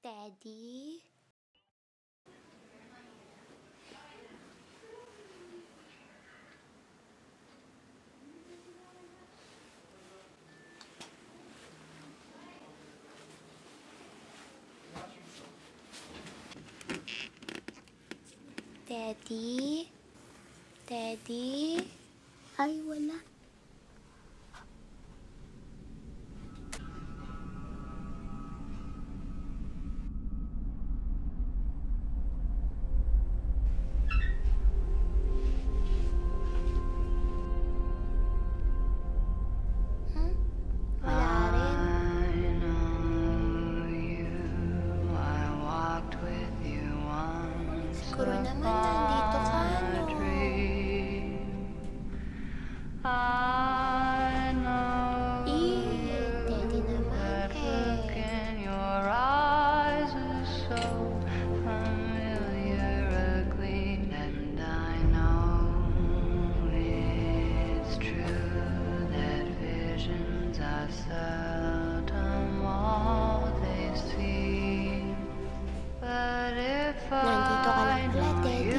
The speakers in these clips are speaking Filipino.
Daddy? Daddy? Daddy? Ay, wala. Wala rin. Siguro naman nandito ka, no? Daddy naman Nandito ka lang pala, Daddy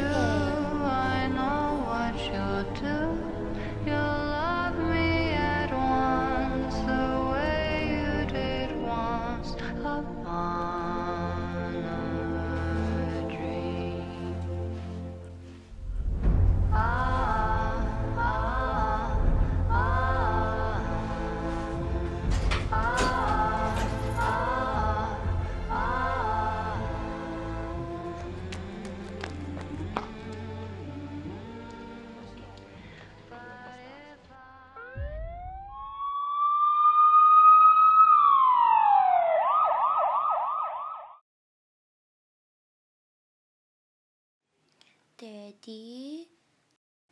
Daddy?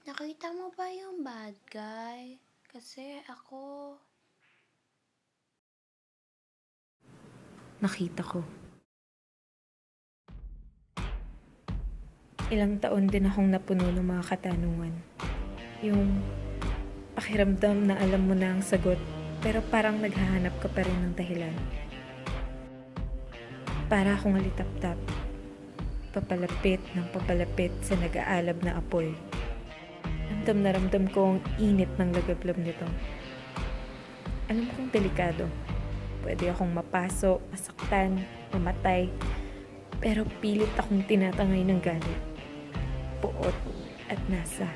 Nakita mo ba yung bad guy? Kasi ako... Nakita ko. Ilang taon din akong napuno ng mga katanungan. Yung pakiramdam na alam mo na ang sagot, pero parang naghahanap ka pa rin ng dahilan. Para akong alitap-tap. Papalapit ng papalapit sa nag-aalab na apoy. Ramdam na ramdam ko ang init ng lagablab nito. Alam kong delikado. Pwede akong mapaso, masaktan, mamatay. Pero pilit akong tinatangay ng galit. Puot at nasa.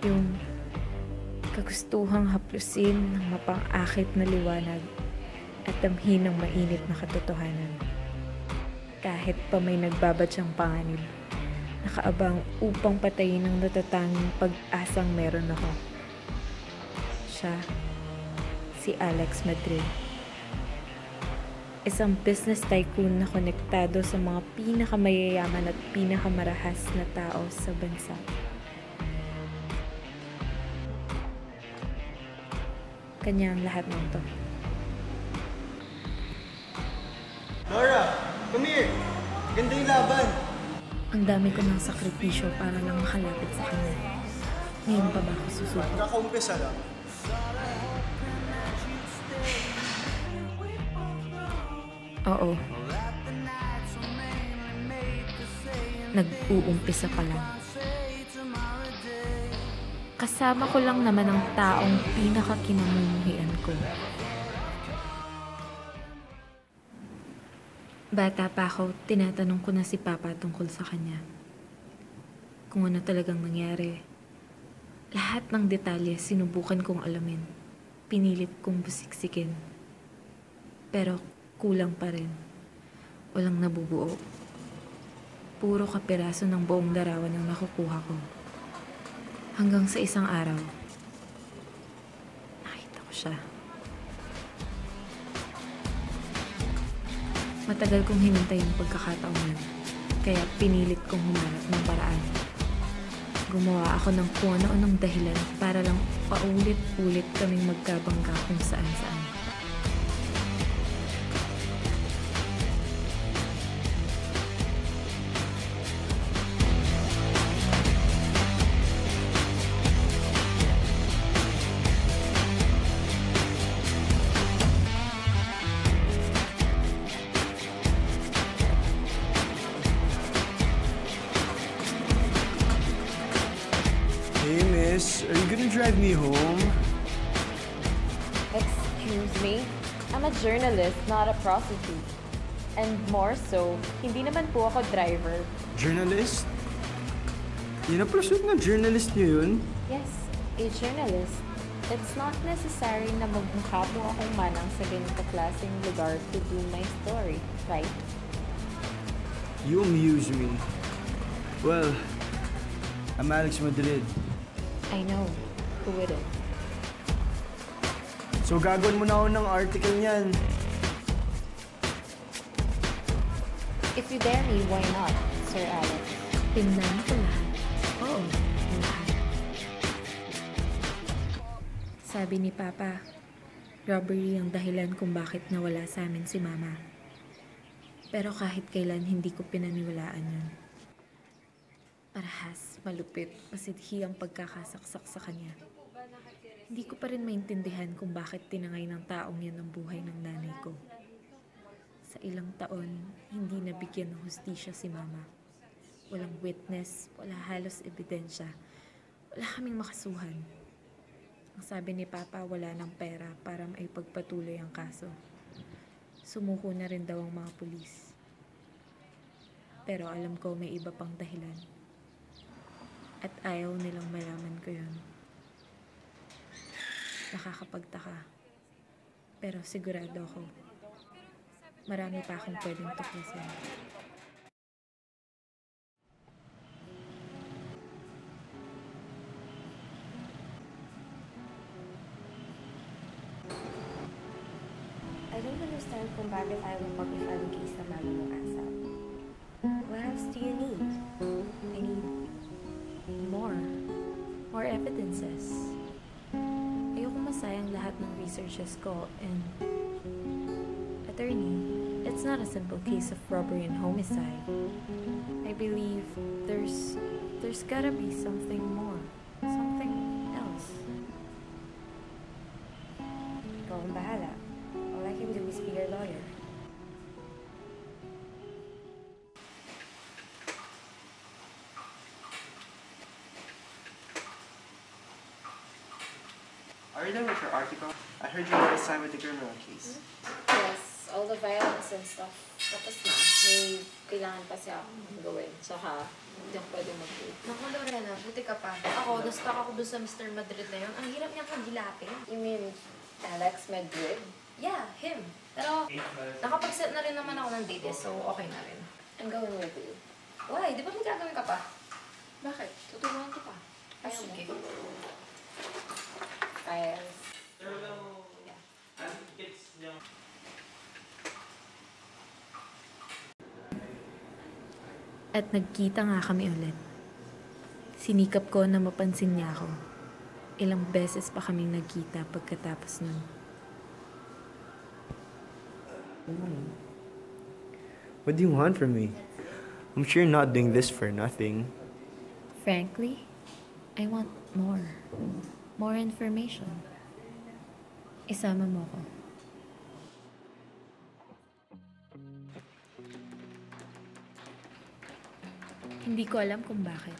Yung kagustuhang haplusin ng mapang-akit na liwanag at damhin ng mainit na katotohanan. Kahit pa may nagbabadyang panganib, nakaabang upang patayin ang natatanging pag-asang meron ako. Siya, si Alex Madrid. Isang business tycoon na konektado sa mga pinakamayayaman at pinakamarahas na tao sa bansa. Kanya ang lahat ng to. Laura, come here! Ganda yung laban! Ang dami ko ng sakripisyo para lang makalapit sa kanya. Ngayon pa ba ako susuko? Kakaumpisa lang. Oo. Nag-uumpisa pa lang. Kasama ko lang naman ang taong pinakakinamumuhian ko. Bata pa ako, tinatanong ko na si Papa tungkol sa kanya. Kung ano talagang nangyari. Lahat ng detalye sinubukan kong alamin. Pinilit kong busiksikin. Pero kulang pa rin. Walang nabubuo. Puro kapiraso ng buong larawan ang nakukuha ko. Hanggang sa isang araw, nakita ko siya. Matagal kong hinintay ang pagkakataon yun, kaya pinilit kong humanap ng paraan. Gumawa ako ng kung ano-anong dahilan para lang paulit-ulit kaming magkabangga kung saan-saan. you gonna drive me home? Excuse me? I'm a journalist, not a prostitute. And more so, hindi naman po ako driver. Journalist? Yun ang pursuit ng journalist niyo yun? Yes, a journalist. It's not necessary na magmukha po akong manang sa ganito klaseng lugar to do my story, right? You amuse me. Well, I'm Alex Madrid. I know. Who wouldn't? So gagawin mo na ako ng article niyan. If you dare me, why not, Sir Alex? Tingnan ko lahat. Oo, lahat. Sabi ni Papa, robbery ang dahilan kung bakit nawala sa amin si Mama. Pero kahit kailan hindi ko pinaniwalaan yun. Parahas, malupit, masidhi ang pagkakasaksak sa kanya. Hindi ko pa rin maintindihan kung bakit tinangay ng taong yan ang buhay ng nanay ko. Sa ilang taon, hindi nabigyan ng hustisya si Mama. Walang witness, wala halos ebidensya. Wala kaming makasuhan. Ang sabi ni Papa, wala ng pera para maipagpatuloy ang kaso. Sumuko na rin daw ang mga pulis. Pero alam ko may iba pang dahilan. At ayaw nilang malaman ko yun. Nakakapagtaka. Pero sigurado ako, marami pa akong pwedeng tuklasin. I don't understand kung bakit ayaw mo pag-ifile yung case na mama mo ASAP. What else do you need? I need more evidences. Ayoko masayang lahat ng researches ko and attorney, it's not a simple case of robbery and homicide. I believe there's gotta be something more, something else. Ikaw ang bahala. All I can do is be your lawyer. Are you done with your article? I heard you were assigned with the criminal case. Yes, all the violence and stuff. Tapos na. May kailangan pa siya gawin. Tsaka, hindi ako pwede mag-do. Naku, Lorena, buti ka pa. Ako, na-stuck ako dun sa Mr. Madrid na yun. Ang hirap niyang kagilapin. You mean Alex Madrid? Yeah, him. Pero, nakapag-set na rin naman ako ng date, so okay na rin. I'm going with you. Why? Di ba may gagawin ka pa? Bakit? Tutulungan ko pa. Ayaw mo. Sige. Files. At nagkita nga kami ulit. Sinikap ko na mapansin niya ako. Ilang beses pa kaming nagkita pagkatapos nun. What do you want from me? I'm sure you're not doing this for nothing. Frankly, I want more. More information. Isama mo ko. Hindi ko alam kung bakit.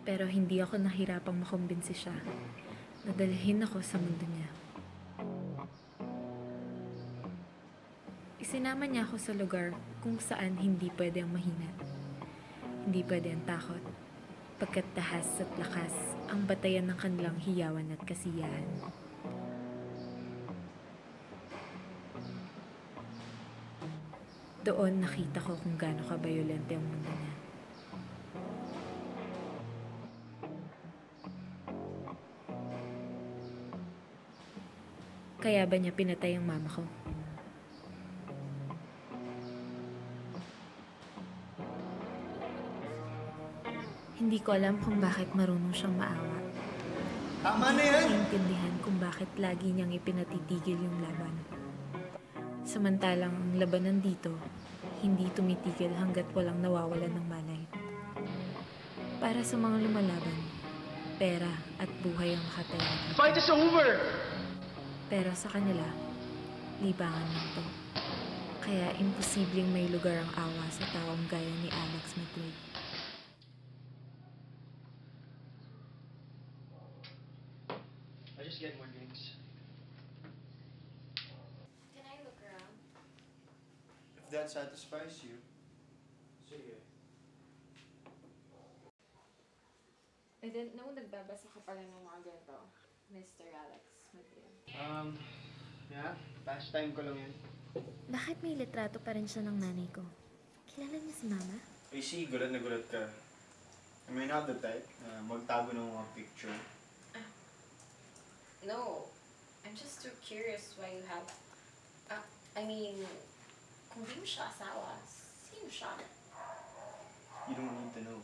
Pero hindi ako nahirapang makumbinsi siya. Nadalhin ako sa mundo niya. Isinama niya ako sa lugar kung saan hindi pwede ang mahina. Hindi pwede ang takot. Pagkat tahas at lakas ang batayan ng kanilang hiyawan at kasiyahan. Doon nakita ko kung gaano ka-violente ang mundo niya. Kaya ba niya pinatay ang mama ko? Hindi ko alam kung bakit marunong siyang maawa. Tama na yan! Naiintindihan kung bakit lagi niyang ipinatitigil yung laban. Samantalang ang labanan dito, hindi tumitigil hanggat walang nawawalan ng malay. Para sa mga lumalaban, pera at buhay ang nakatayan. Fight is over! Pero sa kanila, libangan lang to. Kaya imposibleng may lugar ang awa sa taong gaya ni Alex Madrid. just get more drinks. Can I look around? If that satisfies you. Sige. I didn't know nagbabasa ka pala ng mga ganito, Mr. Alex Mateo. Yeah, pastime ko lang yun. Bakit may litrato pa rin siya ng nanay ko? Kilala niya si Mama? I see, gulat na gulat ka. Am I not the type na magtago ng mga picture? No, I'm just too curious why you have... I mean, kung di mo siya asawa, sino siya? You don't need to know.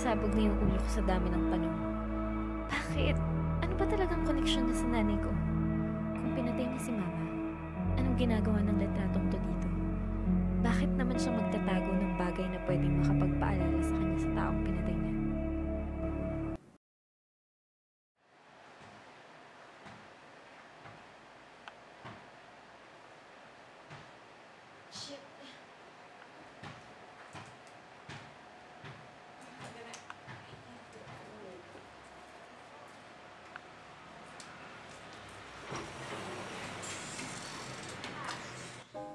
Sabog na yung ulo ko sa dami ng tanong. Bakit? Ano ba talagang koneksyon niya sa nanay ko? Kung pinatay niya si Mama, anong ginagawa ng litratong to dito? Bakit naman siya magtatago ng bagay na pwedeng makapagpaalala sa kanya sa taong pinatay niya? Shit.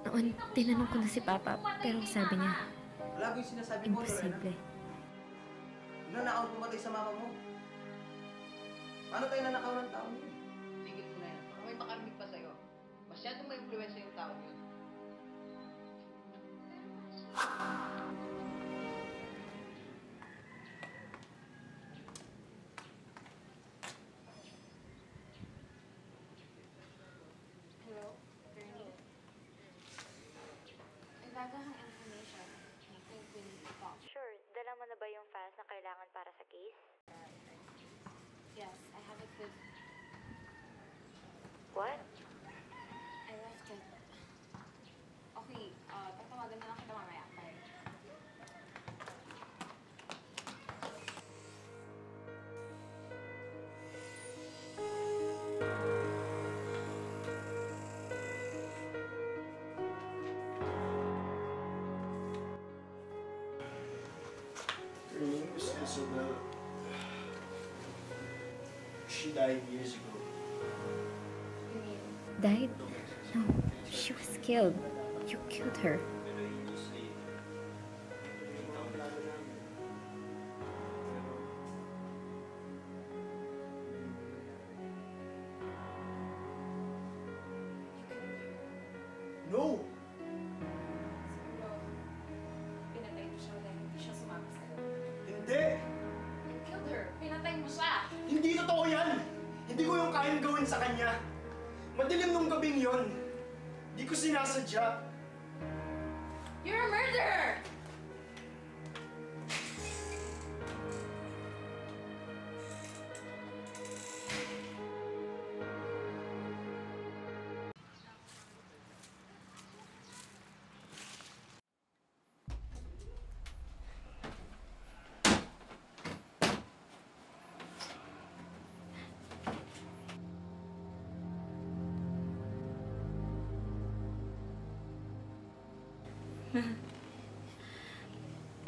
Noon, tinanong ko na si Papa, pero sabi niya, Wala ko yung sinasabi mo, Lorena. imposible. Nanakaw pumatay sa mama mo. Paano tayo nanakaw ng tao yun? Tigil mo na yan. Baka may makarinig pa sa'yo. Masyadong may influensya yung tao yun. Hello, attorney. May bagong information. I think we need to talk. Sure, dala mo na ba yung files na kailangan para sa case? Yes, I have it with... What? I left it. Okay, tatawagan na lang kita mamaya. Bye. Her name was Isabel. She died years ago. You mean... Died? No, she was killed. You killed her. Pero hindi siya. No! Siguro, pinatay mo siya dahil hindi siya sumama sa'yo. Hindi! You killed her! Pinatay mo siya! Hindi totoo yan! Hindi ko yung kayang gawin sa kanya. Madilim nung gabing yon. Hindi ko sinasadya. You're a murderer!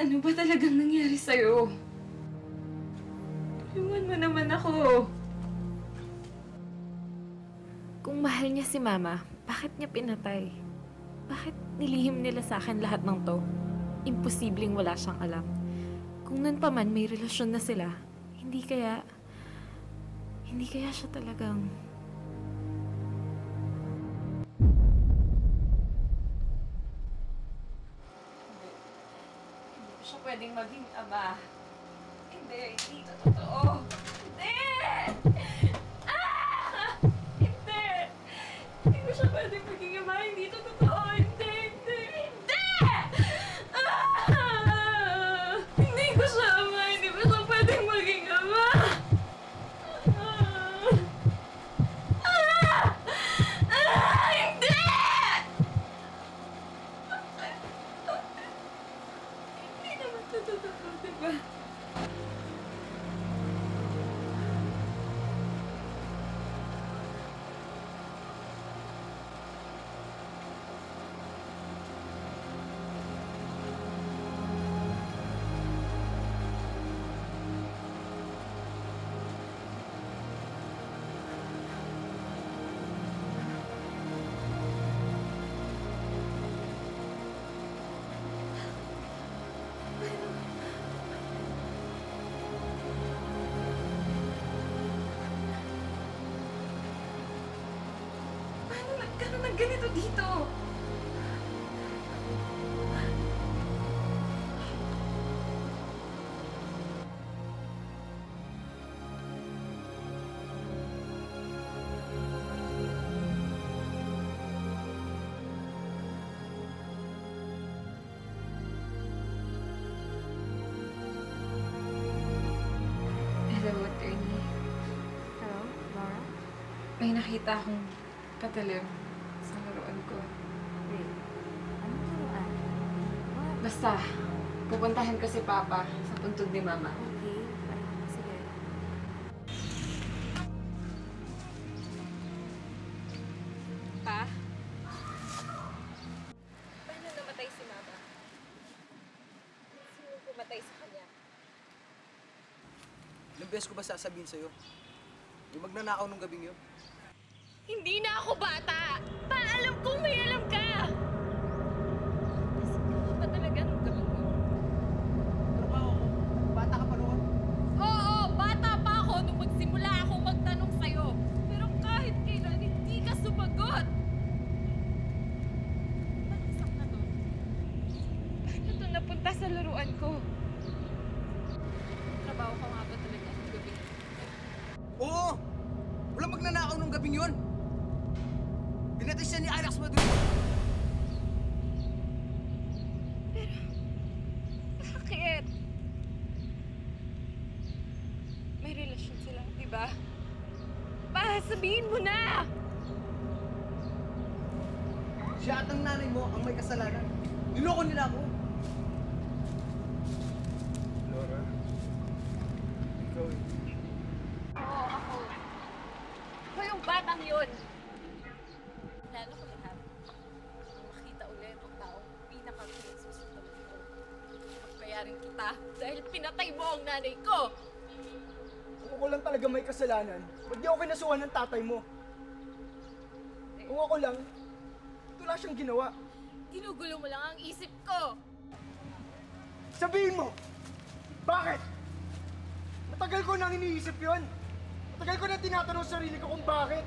Ano ba talagang nangyari sa'yo? Tulungan mo naman ako. Kung mahal niya si Mama, bakit niya pinatay? Bakit nilihim nila sa akin lahat ng to? Imposibleng wala siyang alam. Kung nun pa man may relasyon na sila, hindi kaya siya talagang... siya pwedeng maging ama. Hindi ito totoo. Hindi! Ah! Hindi! Hindi ko siya pwedeng maging ama. Hindi ito totoo. Hindi! Ah! Hindi ko siya ama. Hindi ko siya pwedeng maging ama. Hindi! Hindi naman ito totoo, diba? Paano nagkaroon ng ganito dito? Hello, attorney. Hello, Laura? May nakita akong patalim sa laruan ko. Wait. Anong turuan? What? Basta, pupuntahan ko si Papa sa puntod ni Mama. Okay. Ay, sige. Pa? Paano namatay si Mama? Sino pumatay sa kanya? Ilang beses ko ba sasabihin sa'yo? Yung magnanakaw nung gabing yun? Hindi na ako bata! Pa, alam kong may alam ka! Nasaan ka ba talaga nung gabi mo? Trabaho ko. Bata ka pa noon. Oo, bata pa ako nung magsimula ako magtanong sa'yo. Pero kahit kailan, hindi ka sumagot! Bakit na to? Paano to napunta sa laruan ko? Trabaho ka nga ba talaga nung gabi? Oo! Walang magnanakaw nung gabing yun! Pinatay siya ni Alex Maduro! Bakit? May relasyon sila, di ba? Pa, sabihin mo na! Siya at ang nanay mo ang may kasalanan. Niloko nila ako. Laura, ikaw Oo, ako. Ako yung batang yun. Lalo ko lahat. Nung makita ulit ang taong pinaka-pinagsusunod ko. Magbayarin kita dahil pinatay mo ang nanay ko! Kung ako lang talaga may kasalanan, ba't di ako kinasuhan ng tatay mo? Kung ako lang, wala siyang ginawa. Ginugulo mo lang ang isip ko! Sabihin mo! Bakit? Matagal ko nang iniisip yon. Matagal ko nang tinatanong sa sarili ko kung bakit.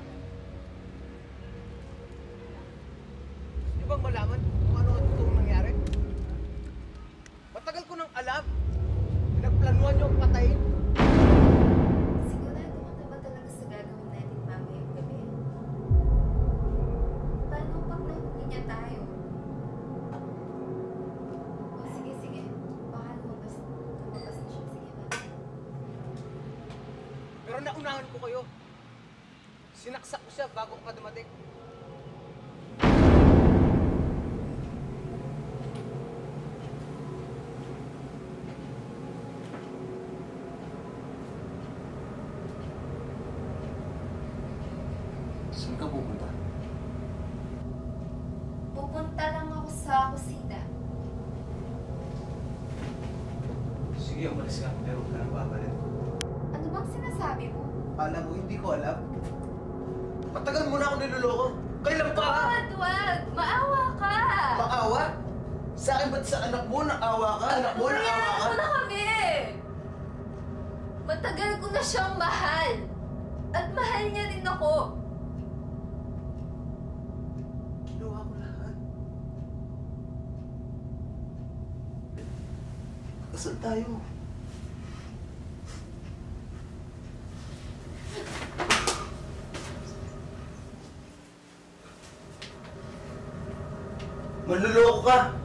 Di bang malaman kung ano ang totoong nangyari? Matagal ko nang alam. Pinagplanuhan niyo ang patayin. Sigurado ka na ba talaga sa gagawin natin mamayang gabi? Paano pag nahuli niya tayo? O sige, sige. Baka lumabas na siya. Sige na. Pero naunahan ko kayo. Sinaksak ko siya bago ko pa dumating. Saan ka pupunta? Pupunta lang ako sa kusina. Sige, umalis ka. Pero huwag ka nang babalik. Ano bang sinasabi mo? Alam mo, hindi ko alam. Matagal mo na ako niloloko. Kailan pa? Wag! Maawa ka! Maawa? Sa akin ba't sa anak mo naawa ka? Anak mo naawa Hayaan ka? mo na kami! Matagal ko na siyang mahal. At mahal niya rin ako. Ginawa ko lahat. Kasal tayo. Manluloko ka!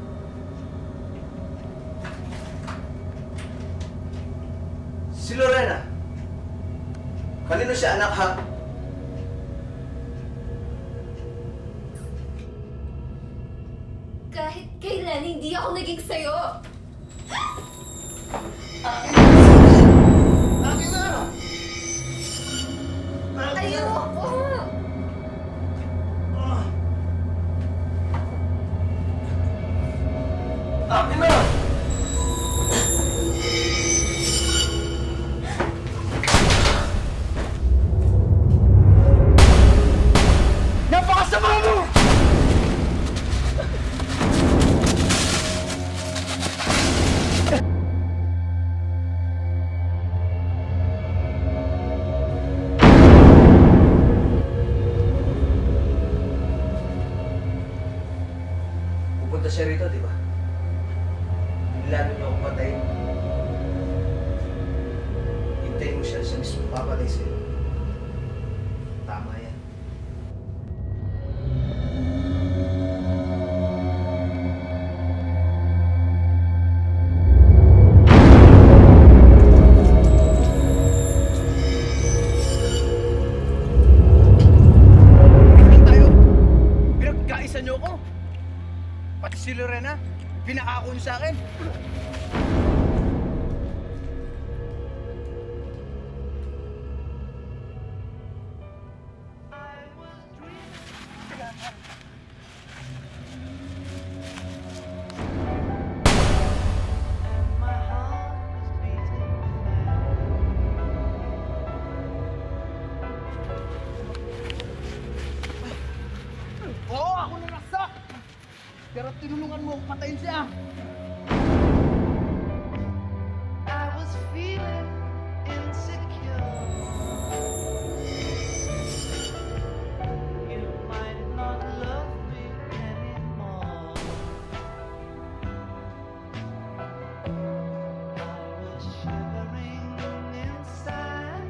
Si Lorena. Kanino siya anak, ha? Kahit kailan, hindi ako naging sayo. Akin na! Akin na! Ayoko! Akin na! Napakasama mo! Pupunta siya rito, di ba? Lalo niyo akong patayin. Hintayin mo siya mismo papatay sa'yo. Tama yan. Tingnan tayo. Pinagkaisa niyo ako. Pati si Lorena, pinakako niyo sa akin. Oo, ako na naksak! Pero tinulungan mo akong patayin siya. I was feeling insecure. You might not love me anymore. I was shivering inside.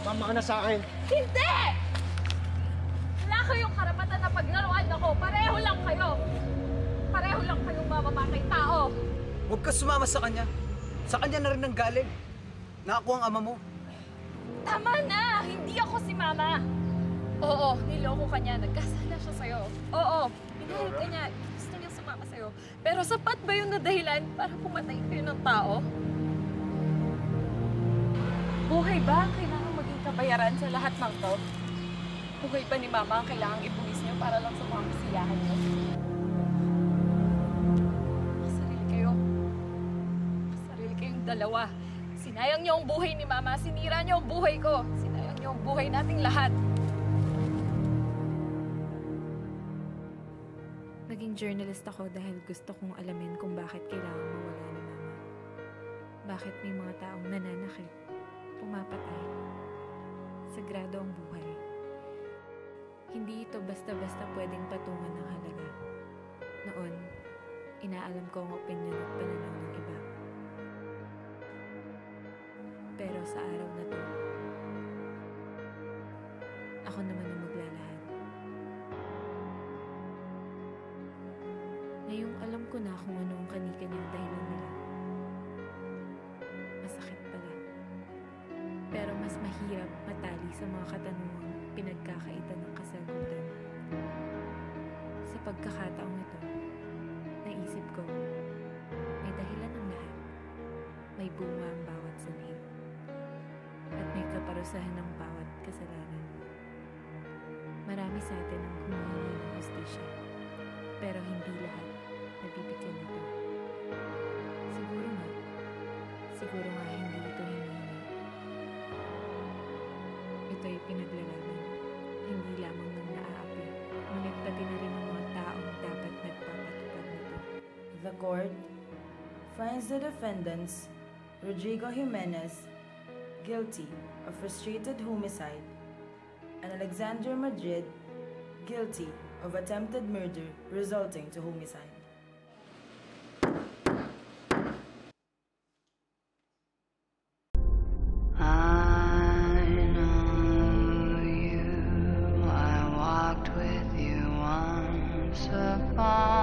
Tama ka na sa akin. Hindi! Wala kayong karapatan na paglaruan ako. Pareho lang kayo. Pareho lang kayong mamamatay tao. Huwag ka sumama sa kanya. Sa kanya na rin ang galing. Na ako ang ama mo. Tama na! Hindi ako si Mama! Oo, niloko ka niya. Nagkasala siya sa'yo. Oo, minahal ka niya. Gusto niya sumama sa'yo. Pero sapat ba yun na dahilan para pumatay kayo ng tao? Buhay ba ang kailangan maging kabayaran sa lahat ng to? Buhay pa ni Mama ang kailangang ipuwis niyo para lang sa mga kasiyahan niyo? Makasarili kayo. Makasarili kayong dalawa. Sinayang niyo ang buhay ni Mama. Sinira niyo ang buhay ko. Sinayang niyo ang buhay nating lahat. Naging journalist ako dahil gusto kong alamin kung bakit kailangan mawala ni Mama. Bakit may mga taong nananakit, pumapatay, sagrado ang buhay. Hindi ito basta-basta pwedeng patungan ng halaga. Noon, inaalam ko ang opinyon at pananaw ng iba. Pero sa araw na to, ako naman ang maglalahad. Ngayong alam ko na kung ano ang kani-kanyang dahilan nila. Masakit pala. Pero mas mahirap matali sa mga katanungang pinagkakaitan ng kasagutan. Sa pagkakataong ito, naisip ko, may dahilan ang lahat. May bunga ang bawat sanhi. At may kaparusahan ng bawat kasalanan. Marami sa atin ang humihingi ng hustisya. Pero hindi lahat nabibigyan nito. Siguro nga hindi ito hinihingi. Ito'y pinaglalaban, hindi lamang ng naaapi, ngunit pati na rin ng mga taong dapat nagpapatupad nito. The court finds the defendants, Rodrigo Jimenez, guilty of frustrated homicide, and Alexander Madrid, guilty of attempted murder resulting to homicide. I know you. I walked with you once upon